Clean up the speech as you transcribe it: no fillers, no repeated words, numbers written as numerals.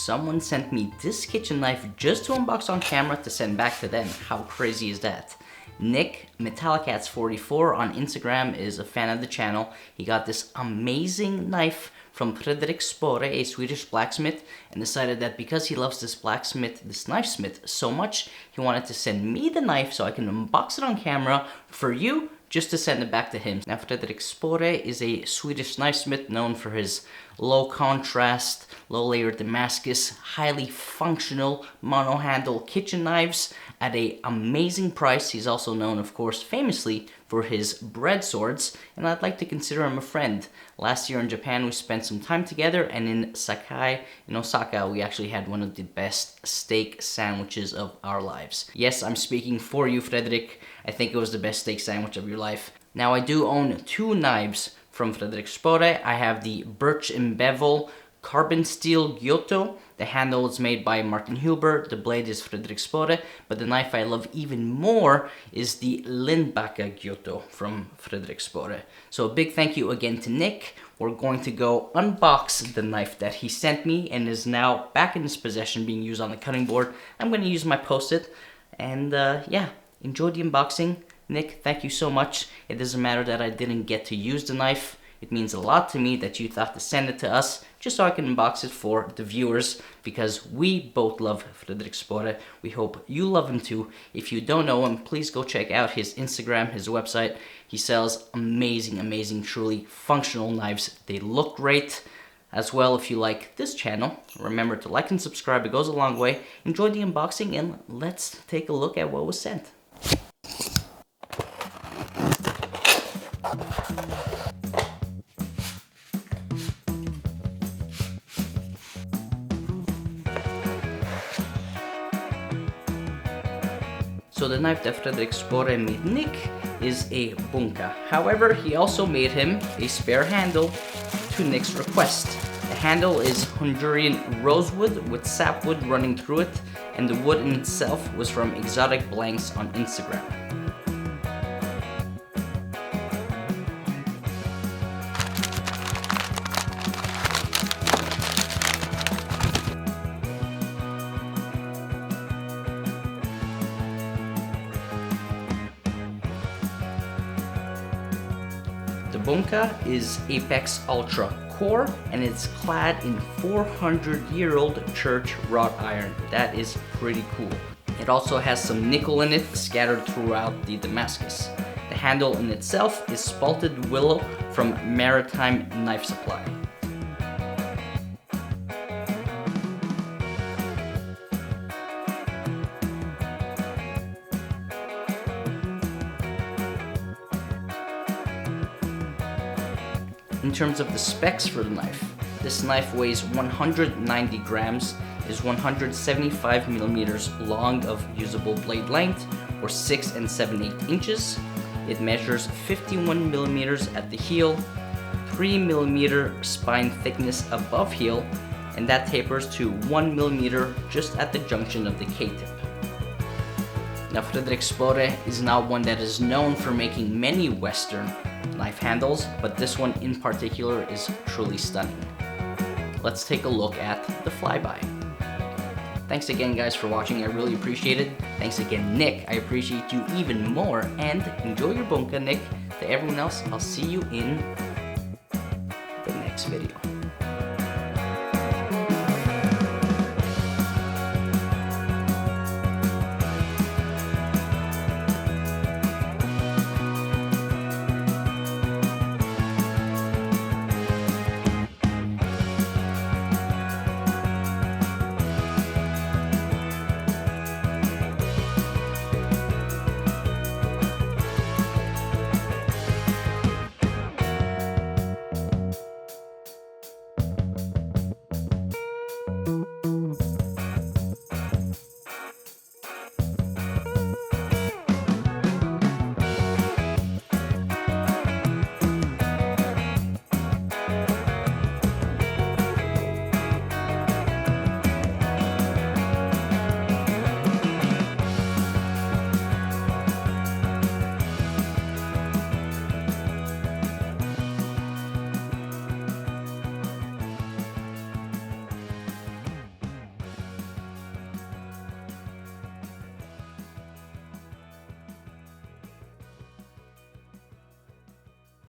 someone sent me this kitchen knife just to unbox on camera to send back to them. How crazy is that? Nick, meticulous44 on Instagram, is a fan of the channel. He got this amazing knife from Fredrik Spåre, a Swedish blacksmith, and decided that because he loves this blacksmith, this knifesmith, so much, he wanted to send me the knife so I can unbox it on camera for you, just to send it back to him. Now, Fredrik Spåre is a Swedish knifesmith known for his low contrast, low layer Damascus, highly functional mono handle kitchen knives at an amazing price. He's also known, of course, famously for his bread swords, and I'd like to consider him a friend. Last year in Japan, we spent some time together, and in Sakai, in Osaka, we actually had one of the best steak sandwiches of our lives. Yes, I'm speaking for you, Fredrik. I think it was the best steak sandwich of your life. Now, I do own two knives from Fredrik Spåre. I have the birch and bevel carbon steel Giotto. The handle is made by Martin Huber, the blade is Fredrik Spåre, but the knife I love even more is the Lindbacka Giotto from Fredrik Spåre. So a big thank you again to Nick. We're going to go unbox the knife that he sent me and is now back in his possession, being used on the cutting board. I'm going to use my Post-it, and yeah, enjoy the unboxing. Nick, thank you so much. It doesn't matter that I didn't get to use the knife. It means a lot to me that you thought to send it to us, just so I can unbox it for the viewers, because we both love Fredrik Spåre. We hope you love him too. If you don't know him, please go check out his Instagram, his website. He sells amazing, truly functional knives. They look great. As well, if you like this channel, remember to like and subscribe. It goes a long way. Enjoy the unboxing, and let's take a look at what was sent. So the knife that Fredrik Spåre made Nick is a Bunka. However, he also made him a spare handle to Nick's request. The handle is Honduran rosewood with sapwood running through it, and the wood in itself was from Exotic Blanks on Instagram. The Bunka is Apex Ultra Core, and it's clad in 400-year-old church wrought iron. That is pretty cool. It also has some nickel in it scattered throughout the Damascus. The handle in itself is Spalted willow from Maritime Knife Supply. In terms of the specs for the knife, this knife weighs 190 grams, is 175 millimeters long of usable blade length, or 6 7/8 inches. It measures 51 millimeters at the heel, 3 millimeter spine thickness above heel, and that tapers to 1 millimeter just at the junction of the K-tip. Now, Fredrik Spåre is not one that is known for making many Western knife handles, but this one in particular is truly stunning. Let's take a look at the flyby. Thanks again, guys, for watching. I really appreciate it. Thanks again, Nick. I appreciate you even more. And enjoy your Bunka, Nick. To everyone else, I'll see you in the next video.